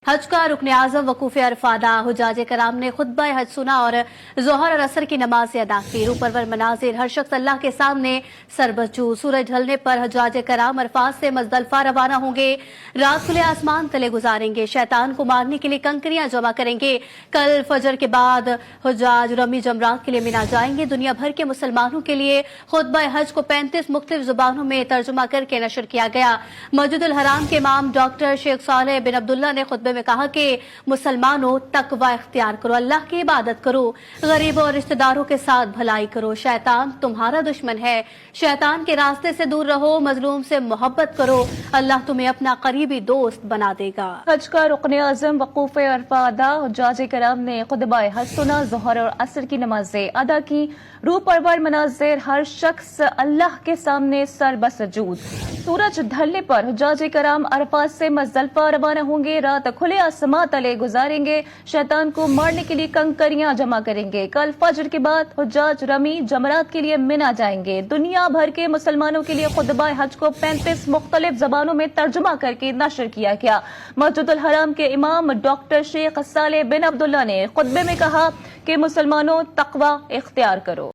हज का रुकन आजम वकूफ अरफा अदा। हुज्जाज कराम ने खुतबा हज सुना और जोहर और असर की नमाज अदा की। रूपरवर मनाजिर, हर शख्स अल्लाह के सामने सरबजू। सूरज ढलने पर हुज्जाज कराम अरफात से मुजदलिफा रवाना होंगे। रात खुले आसमान तले गुजारेंगे। शैतान को मारने के लिए कंकरियां जमा करेंगे। कल फजर के बाद हुज्जाज रमी जमरात के लिए मिना जाएंगे। दुनिया भर के मुसलमानों के लिए खुतबा हज को 35 मुख्तलिफ जुबानों में तर्जुमा करके नशर किया गया। मस्जिदुल हराम के इमाम डॉक्टर शेख सालेह बिन अब्दुल्ला ने खुतबे में कहा कि मुसलमानों, तकवा इख्तियार करो, अल्लाह की इबादत करो, गरीबों और रिश्तेदारों के साथ भलाई करो। शैतान तुम्हारा दुश्मन है, शैतान के रास्ते से दूर रहो, मजलूम से मोहब्बत करो, अल्लाह तुम्हें अपना करीबी दोस्त बना देगा। हज का रुकन आजम वकूफ अरफा अदा। हुज्जाज कराम ने खुतबा हज सुना, जोहर और असर की नमाजें अदा की। रूह परवर मनाजिर, हर शख्स अल्लाह के सामने सर बसजूद। सूरज ढलने पर हुज्जाज कराम अरफात से मुजदलिफा रवाना होंगे। रात खुले आसमां तले गुजारेंगे। शैतान को मारने के लिए कंकरियां जमा करेंगे। कल फजर के बाद हुज्जाज रमी जमरात के लिए मिना जाएंगे। दुनिया भर के मुसलमानों के लिए खुतबा हज को 35 मुख्तलिफ जबानों में तर्जुमा करके नशर किया गया। मस्जिदुल हराम के इमाम डॉक्टर शेख सालेह बिन अब्दुल्ला ने खुतबे में कहा कि मुसलमानों, तकवा इख्तियार करो।